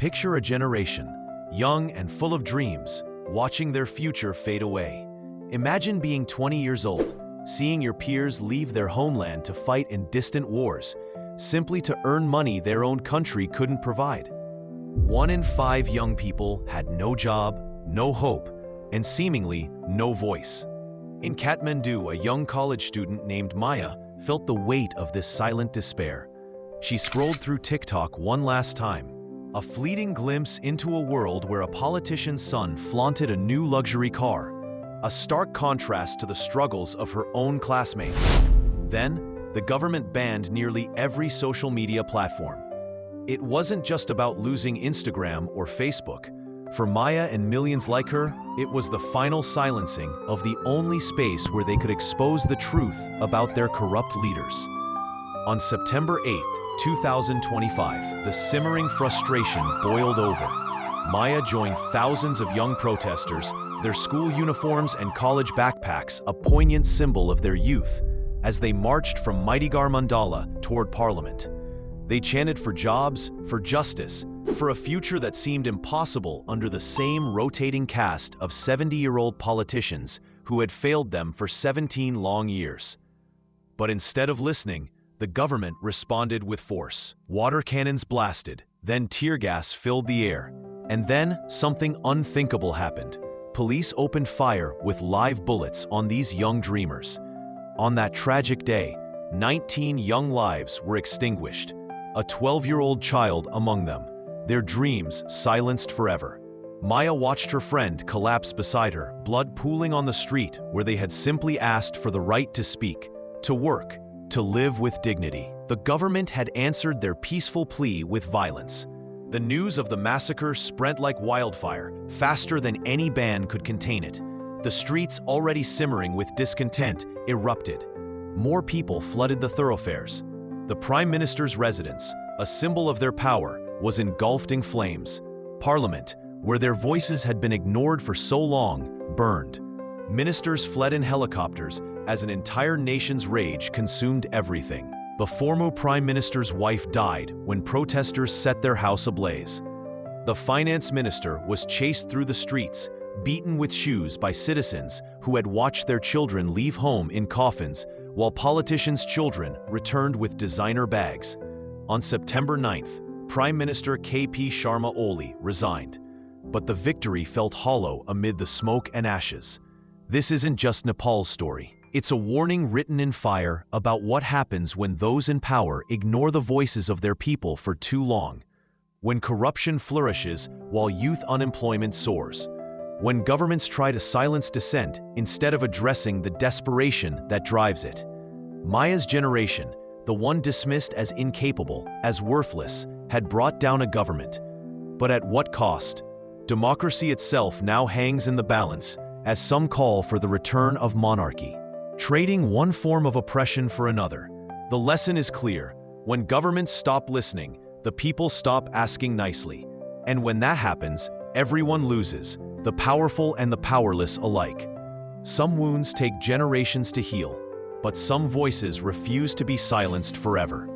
Picture a generation, young and full of dreams, watching their future fade away. Imagine being 20 years old, seeing your peers leave their homeland to fight in distant wars, simply to earn money their own country couldn't provide. 1 in 5 young people had no job, no hope, and seemingly no voice. In Kathmandu, a young college student named Maya felt the weight of this silent despair. She scrolled through TikTok one last time, a fleeting glimpse into a world where a politician's son flaunted a new luxury car, a stark contrast to the struggles of her own classmates. Then, the government banned nearly every social media platform. It wasn't just about losing Instagram or Facebook. For Maya and millions like her, it was the final silencing of the only space where they could expose the truth about their corrupt leaders. On September 8, 2025, the simmering frustration boiled over. Maya joined thousands of young protesters, their school uniforms and college backpacks a poignant symbol of their youth, as they marched from Mightigar Mandala toward Parliament. They chanted for jobs, for justice, for a future that seemed impossible under the same rotating cast of 70-year-old politicians who had failed them for 17 long years. But instead of listening, the government responded with force. Water cannons blasted, then tear gas filled the air, and then something unthinkable happened. Police opened fire with live bullets on these young dreamers. On that tragic day, 19 young lives were extinguished, a 12-year-old child among them, their dreams silenced forever. Maya watched her friend collapse beside her, blood pooling on the street where they had simply asked for the right to speak, to work, to live with dignity. The government had answered their peaceful plea with violence. The news of the massacre spread like wildfire, faster than any ban could contain it. The streets, already simmering with discontent, erupted. More people flooded the thoroughfares. The Prime Minister's residence, a symbol of their power, was engulfed in flames. Parliament, where their voices had been ignored for so long, burned. Ministers fled in helicopters as an entire nation's rage consumed everything. The former Prime Minister's wife died when protesters set their house ablaze. The finance minister was chased through the streets, beaten with shoes by citizens who had watched their children leave home in coffins, while politicians' children returned with designer bags. On September 9th, Prime Minister KP Sharma Oli resigned, but the victory felt hollow amid the smoke and ashes. This isn't just Nepal's story. It's a warning written in fire about what happens when those in power ignore the voices of their people for too long. When corruption flourishes while youth unemployment soars. When governments try to silence dissent instead of addressing the desperation that drives it. Maya's generation, the one dismissed as incapable, as worthless, had brought down a government. But at what cost? Democracy itself now hangs in the balance, as some call for the return of monarchy. Trading one form of oppression for another. The lesson is clear. When governments stop listening, the people stop asking nicely. And when that happens, everyone loses, the powerful and the powerless alike. Some wounds take generations to heal, but some voices refuse to be silenced forever.